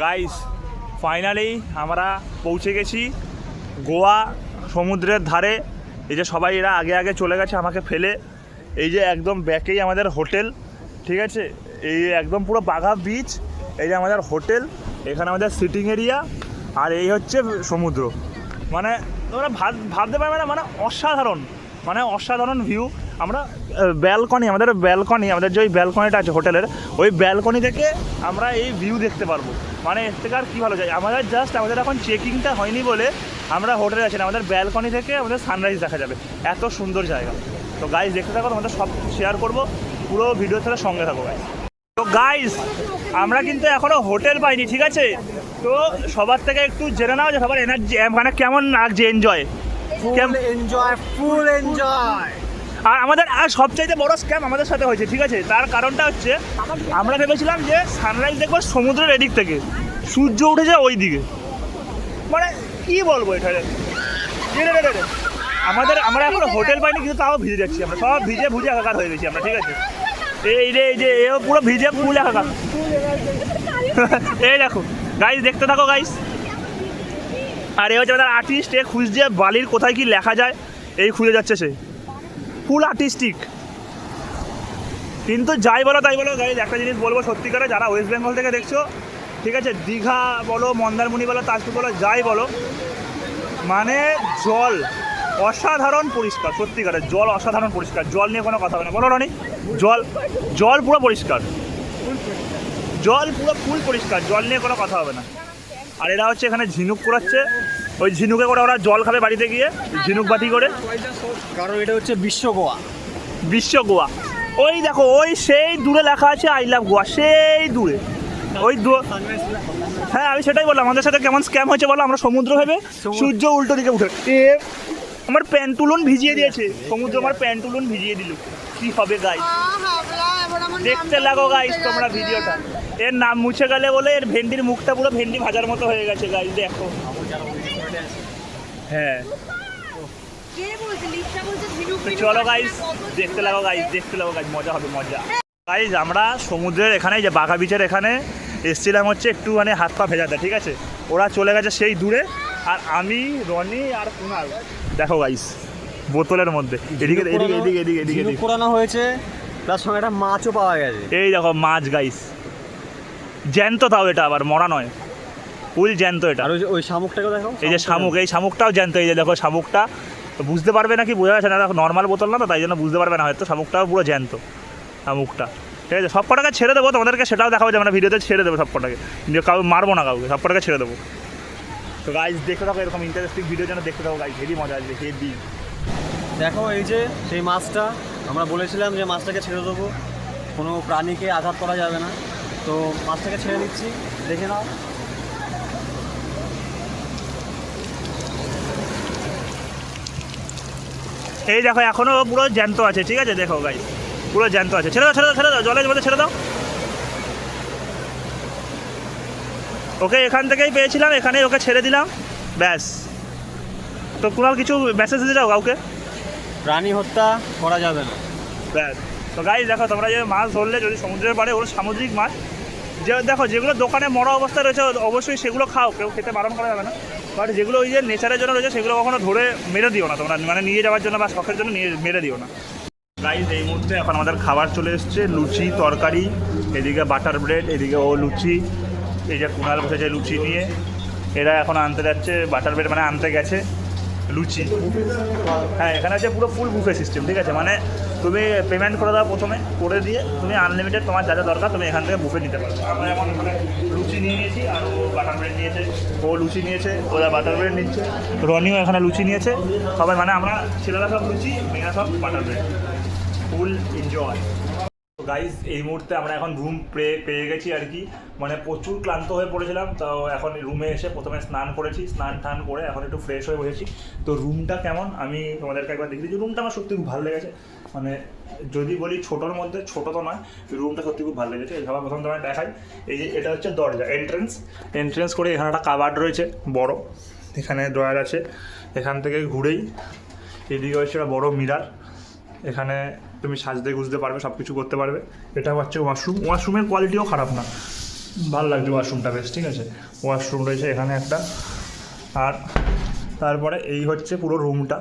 Guys finally আমরা পৌঁছে গেছি গোয়া সমুদ্রের ধারে। এই যে সবাই এরা আগে আগে চলে গেছে আমাকে ফেলে। এই যে একদম ব্যাকেই আমাদের হোটেল, ঠিক আছে? এই একদম পুরো বাঘা বিচ, এই যে আমাদের হোটেল, এখানে আমাদের সিটিং এরিয়া, আর এই হচ্ছে সমুদ্র। মানে তোমরা ভাবতে পারবে না, মানে অসাধারণ ভিউ। আমরা আমাদের যে ওই ব্যালকনিটা আছে হোটেলের, ওই ব্যালকনি থেকে আমরা এই ভিউ দেখতে পারবো। মানে এর থেকে আর কী ভালো যায়। আমাদের এখন চেকিংটা হয়নি বলে আমরা হোটেলে আছি না, আমাদের ব্যালকনি থেকে আমাদের সানরাইজ দেখা যাবে। এত সুন্দর জায়গা। তো গাইজ দেখতে থাকো, তোমাদের সব কিছু শেয়ার করবো, পুরো ভিডিও তাহলে সঙ্গে থাকো গাইজ। তো গাইজ আমরা কিন্তু এখনও হোটেল পাইনি, ঠিক আছে? তো সবার থেকে একটু জেনে নাও যে সবার এনার্জি মানে কেমন লাগছে, ফুল এনজয়। আর সবচাইতে বড় স্ক্যাম আমাদের সাথে হয়েছে, ঠিক আছে? তার কারণটা হচ্ছে আমরা ভেবেছিলাম যে সানরাইজ দেখবো সমুদ্রের এদিক থেকে, সূর্য উঠেছে ওই দিকে। মানে কি বলবো এটা, আমরা এখন হোটেল পাইনি, কিন্তু তাও ভিজে যাচ্ছি আমরা, সব ভিজে একাকার হয়ে গেছি আমরা, ঠিক আছে? এই যে এও পুরো ভিজে ফুল একাকার। এই দেখো গাইস, দেখতে থাকো গাইস। আর এ হচ্ছে আমাদের আর্টিস্ট, এ খুঁজছে বালির কোথায় কি লেখা যায়, এই খুঁজে যাচ্ছে সে, ফুল আর্টিস্টিক। কিন্তু যাই বলো তাই বলো গাইস, একটা জিনিস বলবো সত্যিকারে, যারা ওয়েস্ট বেঙ্গল থেকে দেখছো, ঠিক আছে, দীঘা বলো, মন্দারমণি বলো, তাজপুর বলো, যাই বলো, মানে জল অসাধারণ পরিষ্কার, সত্যিকারের জল অসাধারণ পরিষ্কার। জল নিয়ে কোনো কথা হবে না, বলো রনি? জল পুরো পরিষ্কার, জল পুরো ফুল পরিষ্কার, জল নিয়ে কোনো কথা হবে না। আর এরা হচ্ছে এখানে ঝিনুক কুড়াচ্ছে, ওই ঝিনুকে করে ওরা জল খাবে বাড়িতে গিয়ে, ঝিনুক বাটি করে, কারণ এটা হচ্ছে বিশ্ব গোয়া। ওই দেখো, ওই সেই দূরে লেখা আছে আই লাভ গোয়া, সেই দূরে, ওই হ্যাঁ আমি সেটাই বললাম, আমাদের সাথে কেমন স্ক্যাম হয়েছে বলো। আমরা সমুদ্র ভেবে সূর্য উল্টো দিকে উঠে, আমার প্যান্টুলুন ভিজিয়ে দিয়েছে সমুদ্র, আমার প্যান্টুলুন ভিজিয়ে দিল। কি হবে গাইস, দেখতে লাগো গাইস তোমরা ভিডিওটা। এর নাম মুছে গেলে বলে এর ভেন্ডির মুখটা পুরো ভেন্ডি ভাজার মতো হয়ে গেছে গাইস, দেখো। হ্যাঁ চলো গাইস, দেখতে লাগো গাইস, মজা হবে, মজা। গাইস আমরা সমুদ্রের এখানে, যে বাঘা বিচের এখানে এসছিলাম হচ্ছে একটু মানে হাত পা ভেজাতে, ঠিক আছে? ওরা চলে গেছে সেই দূরে, আর আমি, রনি আর কুনাল, দেখো গাইস বোতলের মধ্যে এদিকে পুরানো হয়েছে, তার সঙ্গে একটা মাছও পাওয়া গেছে। এই দেখো মাছ গাইস, জ্যান্ত, তাও এটা আবার মরা নয়, ফুল জ্যান্ত এটা। আর ওই শামুকটাকে দেখো, এই যে শামুক, এই শামুকটাও জ্যান্ত। এই যে দেখো শামুকটা, বুঝতে পারবে না কি, বোঝা যাচ্ছে না, দেখো নর্মাল বোতল না তো, তাই জন্য বুঝতে পারবে না হয়তো। শামুকটাও পুরো জ্যান্ত, শামুকটা, ঠিক আছে? সব কটাকে ছেড়ে দেবো তোমাদেরকে, সেটাও দেখাবো যে আমরা ভিডিওতে ছেড়ে দেবো সব কটাকে, কাউ মারবো না কাউকে, সব কটাকে ছেড়ে দেবো। তো গাইস দেখতে থাকো, এরকম ইন্টারেস্টিং ভিডিও যেন দেখতে থাকো গাইস, হেভি মজা আসবে, হেভি। দেখো এই যে সেই মাছটা, আমরা বলেছিলাম যে মাছটাকে ছেড়ে দেবো, কোনো প্রাণীকে আঘাত করা যাবে না, তো মাছটাকে ছেড়ে দিচ্ছি, দেখে নাও। এই দেখো এখনো পুরো জ্যান্ত আছে, ঠিক আছে? দেখো গাইস পুরো জ্যান্ত আছে, ছেড়ে দাও জলের মধ্যে ছেড়ে দাও। ওকে এখান থেকেই পেয়েছিলাম, এখানেই ওকে ছেড়ে দিলাম, ব্যাস। তো কুনাল কিছু মেসেজ দিতে যাও কাউকে? প্রাণী হত্যা করা যাবে না, ব্যাস। তো গাইস দেখো, তোমরা যে মাছ ধরলে যদি সমুদ্রের পাড়ে, ওগুলো সামুদ্রিক মাছ, যে দেখো যেগুলো দোকানে মরা অবস্থায় রয়েছে অবশ্যই সেগুলো খাও, কেউ খেতে বারণ করা যাবে না। বাট যেগুলো ওই যে নেচারের জন্য রয়েছে সেগুলো কখনো ধরে মেরে দিও না তোমরা, মানে নিয়ে যাওয়ার জন্য বা শখের জন্য মেরে দিও না। গাইস এই মুহূর্তে এখন আমাদের খাবার চলে এসছে, লুচি তরকারি, এদিকে বাটার ব্রেড, এদিকে ও লুচি, এই যে কুনাল বসেছে লুচি নিয়ে, এরা এখন আনতে যাচ্ছে বাটার ব্রেড, মানে আনতে গেছে লুচি। হ্যাঁ এখানে হচ্ছে পুরো ফুল বুফে সিস্টেম, ঠিক আছে? মানে তুমি পেমেন্ট করে দাও প্রথমে, করে দিয়ে তুমি আনলিমিটেড তোমার যা যা দরকার তুমি এখান থেকে বুফে নিতে পারো। আমরা এখন লুচি নিয়ে নিয়েছি, আর ও বাটার ব্রেড নিয়েছে, ও লুচি নিয়েছে, ওরা বাটার ব্রেড নিচ্ছে, রনিও এখানে লুচি নিয়েছে, সবাই মানে আমরা ছেলেরা সব লুচি, মেয়েরা সব butter bread, full enjoy. Guys এই মুহূর্তে আমরা এখন রুম পেয়ে গেছি আর কি, মানে প্রচুর ক্লান্ত হয়ে পড়েছিলাম। তো এখন রুমে এসে প্রথমে স্নান করেছি, স্নান টান করে এখন একটু ফ্রেশ হয়ে বসেছি। তো রুমটা কেমন আমি তোমাদেরকে একবার দেখে দিচ্ছি। রুমটা আমার সত্যি খুব ভালো লেগেছে, মানে যদি বলি ছোটোর মধ্যে ছোটো তো নয়, রুমটা সত্যি খুব ভালো লেগেছে। সবার প্রথম তোমায় দেখাই, এই যে এটা হচ্ছে দরজা, এন্ট্রেন্স করে এখানে একটা কাবার্ড রয়েছে বড়, এখানে ড্রয়ার আছে, এখান থেকে ঘুরেই এদিকে হচ্ছে একটা বড় মিরার, এখানে তুমি সাজতে গুজতে পারবে, সব কিছু করতে পারবে। এটা হচ্ছে ওয়াশরুমের কোয়ালিটিও খারাপ না, ভালো লাগছে ওয়াশরুমটা বেশ, ঠিক আছে। ওয়াশরুম রয়েছে এখানে একটা, আর তারপরে এই হচ্ছে পুরো রুমটা,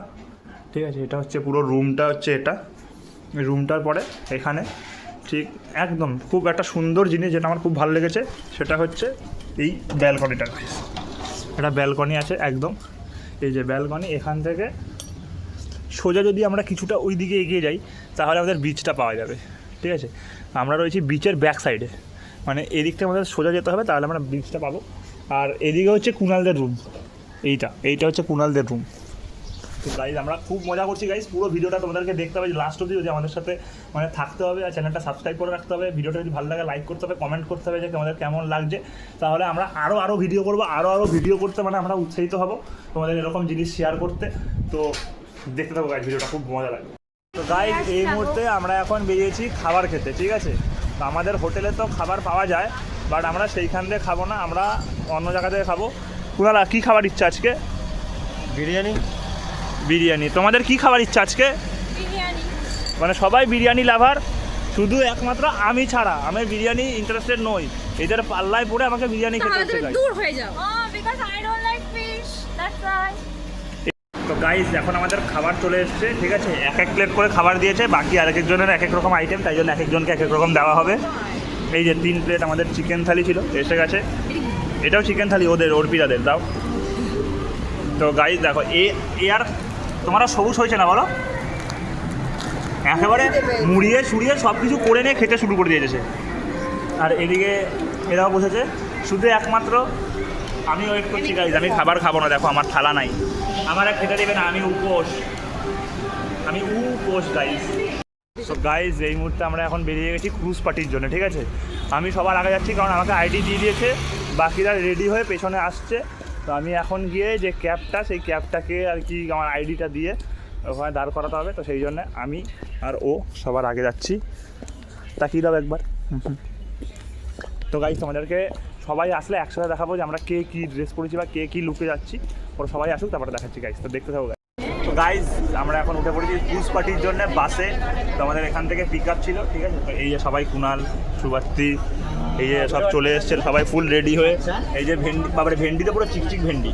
ঠিক আছে। এটা হচ্ছে পুরো রুমটা, হচ্ছে এটা রুমটার পরে এখানে ঠিক একদম খুব একটা সুন্দর জিনিস যেটা আমার খুব ভালো লেগেছে, সেটা হচ্ছে এই ব্যালকনিটা। একটা ব্যালকনি আছে একদম, এই যে ব্যালকনি, এখান থেকে সোজা যদি আমরা কিছুটা ওই দিকে এগিয়ে যাই তাহলে আমাদের বিচটা পাওয়া যাবে, ঠিক আছে। আমরা রয়েছি বিচের ব্যাক সাইডে, মানে এদিকটা আমাদের সোজা যেতে হবে তাহলে আমরা বিচটা পাবো। আর এদিকে হচ্ছে কুণালদের রুম, এইটা হচ্ছে কুণালদের রুম। তো গাইজ আমরা খুব মজা করছি গাইজ, পুরো ভিডিওটা তোমাদেরকে দেখতে হবে লাস্ট অবধি, যদি আমাদের সাথে মানে থাকতে হবে, আর চ্যানেলটা সাবস্ক্রাইব করে রাখতে হবে। ভিডিওটা যদি ভালো লাগে লাইক করতে হবে, কমেন্ট করতে হবে যে আমাদের কেমন লাগছে, তাহলে আমরা আরও ভিডিও করবো, আরও ভিডিও করতে, মানে আমরা উৎসাহিত হব তোমাদের এরকম জিনিস শেয়ার করতে। তো দেখতে থাকো গাইজ, ভিডিওটা খুব মজা লাগে। তো গাইজ এই মুহূর্তে আমরা এখন বেরিয়েছি খাবার খেতে, ঠিক আছে। তো আমাদের হোটেলে তো খাবার পাওয়া যায়, বাট আমরা সেইখান দিয়ে খাবো না, আমরা অন্য জায়গা থেকে খাবো। কুণালা কী খাবার ইচ্ছা আজকে? বিরিয়ানি। তোমাদের কি খাবার ইচ্ছা আজকে? বিরিয়ানি। মানে সবাই বিরিয়ানি লাভার, শুধু একমাত্র আমি ছাড়া, আমি বিরিয়ানি ইন্টারেস্টেড নই। এদের পাল্লায় পড়ে আমাকে বিরিয়ানি খেতে হচ্ছে গাইস। দূর হয়ে যাও। Because I don't like fish, that's why. তো গাইস এখন আমাদের খাবার চলে এসেছে, ঠিক আছে। এক প্লেট করে খাবার দিয়েছে, বাকি আরেক একজনের এক রকম আইটেম, তাই জন্য এক একজনকে এক রকম দেওয়া হবে। এই যে 3 প্লেট আমাদের চিকেন থালি ছিল, এসে গেছে। এটাও চিকেন থালি ওদের, অর্পিতাদের দাও। তো গাইস দেখো এ আর তোমরা সবুজ হয়েছে না বলো, একেবারে মুড়িয়ে ছুড়িয়ে সব কিছু করে নিয়ে খেতে শুরু করে দিয়েছে। আর এদিকে এরাও বসেছে, শুধু একমাত্র আমি ওয়েট করছি গাইজ, আমি খাবার খাবো না, দেখো আমার থালা নাই, আমার আর খেতে দেবে না, আমি উপোস গাইজ। তো গাইজ এই মুহূর্তে আমরা এখন বেরিয়ে গেছি ক্রুজ পার্টির জন্য, ঠিক আছে। আমি সবার আগে যাচ্ছি কারণ আমাকে আইডি দিয়ে দিয়েছে, বাকিরা রেডি হয়ে পেছনে আসছে। তো আমি এখন গিয়ে যে ক্যাবটা, সেই ক্যাবটাকে আর কি আমার আইডিটা দিয়ে ওখানে দাঁড় করাতে হবে। তো সেই জন্য আমি আর ও সবার আগে যাচ্ছি। তাকিয়ে দাও একবার। তো গাইজ তোমাদেরকে সবাই আসলে একসাথে দেখাবো যে আমরা কে কী ড্রেস পরেছি বা কে কী লুকে যাচ্ছি, ওরা সবাই আসুক তারপরে দেখাচ্ছি গাইজ। তো দেখতে থাকো। তো গাইজ আমরা এখন উঠে পড়েছি ক্রুজ পার্টির জন্য বাসে। তো আমাদের এখান থেকে পিক আপ ছিল, ঠিক আছে। তো এই যে সবাই কুণাল, সুভাত্রি, এই যে সব চলে এসছে সবাই ফুল রেডি হয়ে। এই যে ভেন্ডি, বাবারে ভেন্ডিতে পুরো চিকচিক ভেন্ডি।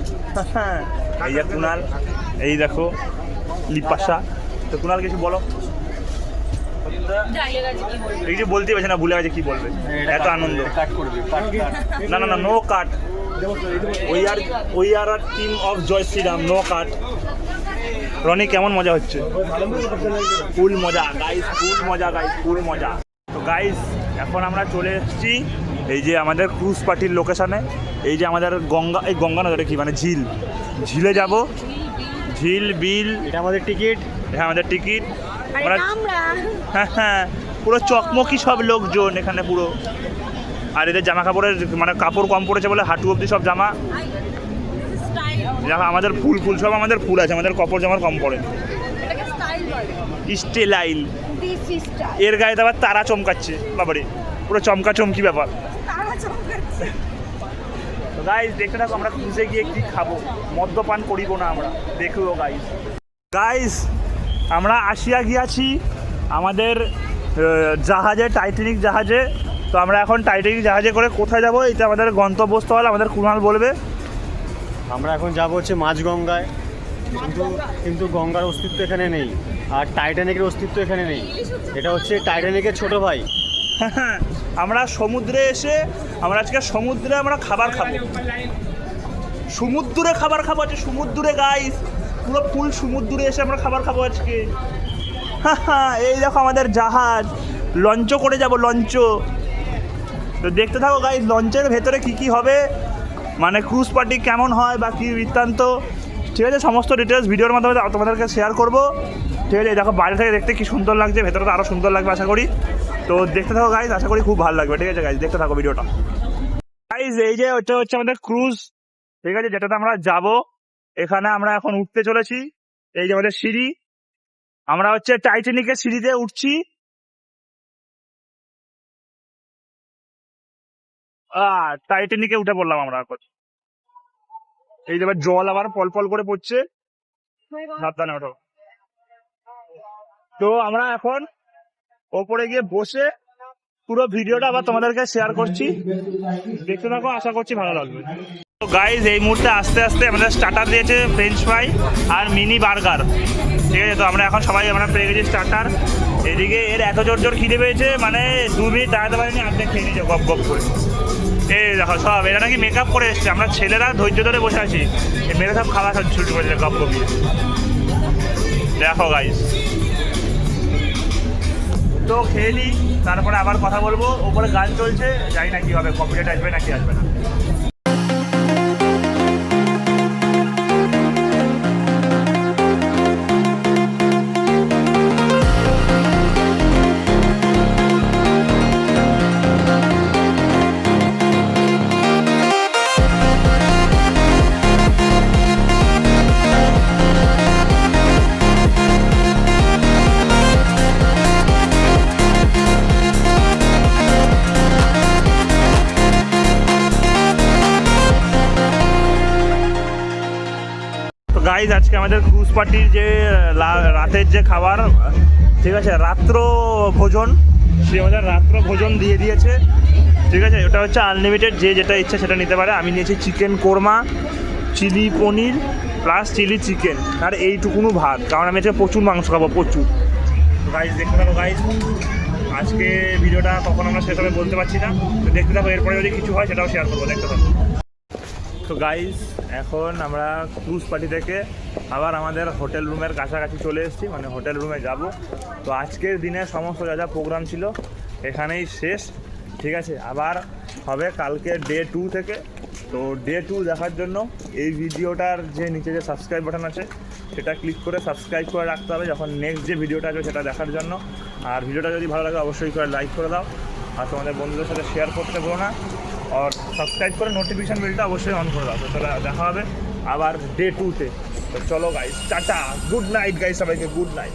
এই যে কুণাল, এই দেখো লিপাসা। তো কুণাল কিছু বলো। এই যে বলতে পারছে না, ভুলে গেছে কি বলবে, এত আনন্দ। না না না, no cut, we are team of Jai Shriram, no cut. Rony কেমন মজা হচ্ছে? ফুল মজা গাইস, ফুল মজা। তো গাইস এখন আমরা চলে এসেছি এই যে আমাদের ক্রুজ পার্টির লোকেশনে। এই যে আমাদের গঙ্গা, এই গঙ্গা না কি মানে ঝিলে যাব, ঝিল বিল, এটা আমাদের টিকিট। হ্যাঁ আমাদের টিকিট। আমরা পুরো চকমকি সব লোকজন এখানে পুরো। আর এদের জামা কাপড়ের মানে কাপড় কম পড়েছে বলে হাঁটু অবধি সব জামা। আমাদের ফুল সব আমাদের ফুল আছে, আমাদের কাপড় জামার কম পড়ে। স্টাইল এর গায়ে আবার তারা চমকাচ্ছে, বাবারে পুরো চমকি ব্যাপার। তো গাইস দেখতে থাকো, আমরা ক্রুজে গিয়ে কি খাবো, মদ্যপান করিব না আমরা, দেখো গাইস আমরা আসিয়া গিয়াছি আমাদের জাহাজে, টাইটানিক জাহাজে। তো আমরা এখন টাইটানিক জাহাজে করে কোথায় যাবো, এটা আমাদের গন্তব্যস্থল, আমাদের কুণাল বলবে। আমরা এখন যাবো হচ্ছে মাঝগঙ্গায়, কিন্তু গঙ্গার অস্তিত্ব এখানে নেই, আর টাইটানিকের অস্তিত্ব এখানে নেই। এটা হচ্ছে টাইটানিকের ছোট ভাই। আমরা সমুদ্রে এসে আমরা আজকে সমুদ্রে আমরা খাবার খাবো, সমুদ্রে খাবার খাবো আজকে, সমুদ্রে গাইস পুরো ফুল সমুদ্রে এসে আমরা খাবার খাবো আজকে। এই দেখো আমাদের জাহাজ, লঞ্চ করে যাব, লঞ্চ। তো দেখতে থাকো গাইস লঞ্চের ভেতরে কি হবে, মানে ক্রুজ পার্টি কেমন হয় বা কী বৃত্তান্ত, ঠিক আছে। সমস্ত ডিটেলস ভিডিওর মাধ্যমে তোমাদেরকে শেয়ার করবো, ঠিক আছে। দেখো বাইরে থেকে দেখতে কি সুন্দর লাগছে, ভেতরে তো আরও সুন্দর লাগবে আশা করি। তো দেখতে থাকো গাইজ, আশা করি খুব ভালো লাগবে, ঠিক আছে গাইজ, দেখতে থাকো ভিডিওটা। গাইজ এই যে ওটা হচ্ছে আমাদের ক্রুজ, ঠিক আছে, যেটাতে আমরা যাব। এখানে আমরা এখন উঠতে চলেছি, এই যে আমাদের সিঁড়ি, আমরা হচ্ছে টাইটানিকের সিঁড়িতে উঠছি। টাইটানিকে উঠে পড়লাম আমরা এখন। এই যে জল আবার পল করে পড়ছে, সাবধানে ওঠো। তো আমরা এখন ওপরে গিয়ে বসে পুরো ভিডিওটা আবার তোমাদেরকে শেয়ার করছি, দেখতে থাকো, আশা করছি ভালো লাগবে। তো গাইজ এই মুহূর্তে আস্তে আস্তে আমাদের স্টার্টার দিয়েছে ফ্রেঞ্চ ফ্রাই আর মিনি বার্গার, ঠিক আছে। তো আমরা এখন সবাই আমরা পেয়ে গেছি স্টার্টার। এদিকে এর এত জোর জোর খিদে পেয়েছে, মানে 2 মিনিট দাঁড়াতে পারিনি, অর্ধেক খেয়ে নিয়েছে গপ গপ করে। এই দেখো সব এরা নাকি মেকআপ করে এসছে, আমরা ছেলেরা ধৈর্য ধরে বসে আছি, মেয়েরা সব খাওয়া শুরু করেছে গপ গপিয়ে। দেখো গাইজ, তো খেয়ে নিই, তারপরে আবার কথা বলবো। ওপরে গান চলছে, জানি না কি হবে, কপিরাইট আসবে নাকি আসবে না। গাইজ আজকে আমাদের ক্রুজ পার্টির যে রাতের যে খাবার, ঠিক আছে, রাত্র ভোজন, সে আমাদের রাত্র ভোজন দিয়ে দিয়েছে, ঠিক আছে। ওটা হচ্ছে আনলিমিটেড, যে যেটা ইচ্ছা সেটা নিতে পারে। আমি নিয়েছি চিকেন কোরমা, চিলি পনির প্লাস চিলি চিকেন, আর এইটুকুনো ভাত, কারণ আমি আজকে প্রচুর মাংস খাবো, প্রচুর। তো গাইজ দেখতে থাকো গাইজ, আজকে ভিডিওটা কখন আমরা শেষ হবে বলতে পারছি না, তো দেখতে থাকো, এরপরে যদি কিছু হয় সেটাও শেয়ার করবো, দেখতে থাকো। তো গাইজ এখন আমরা ক্রুজ পার্টি থেকে আবার আমাদের হোটেল রুমের কাছাকাছি চলে এসেছি, মানে হোটেল রুমে যাব। তো আজকের দিনে সমস্ত যা যা প্রোগ্রাম ছিল এখানেই শেষ, ঠিক আছে। আবার হবে কালকে ডে 2 থেকে। তো ডে 2 দেখার জন্য এই ভিডিওটার যে নিচে যে সাবস্ক্রাইব বাটন আছে সেটা ক্লিক করে সাবস্ক্রাইব করে রাখতে হবে, যখন নেক্সট যে ভিডিওটা আসবে সেটা দেখার জন্য। আর ভিডিওটা যদি ভালো লাগে অবশ্যই করে লাইক করে দাও, আর তোমাদের বন্ধুদের সাথে শেয়ার করতে ভুলো না, আর সাবস্ক্রাইব করে নোটিফিকেশান বেলটা অবশ্যই অন করে দাও। তো তাহলে দেখা হবে আবার ডে 2-তে। তো চলো guys, tata, good night guys, সবাইকে গুড নাইট।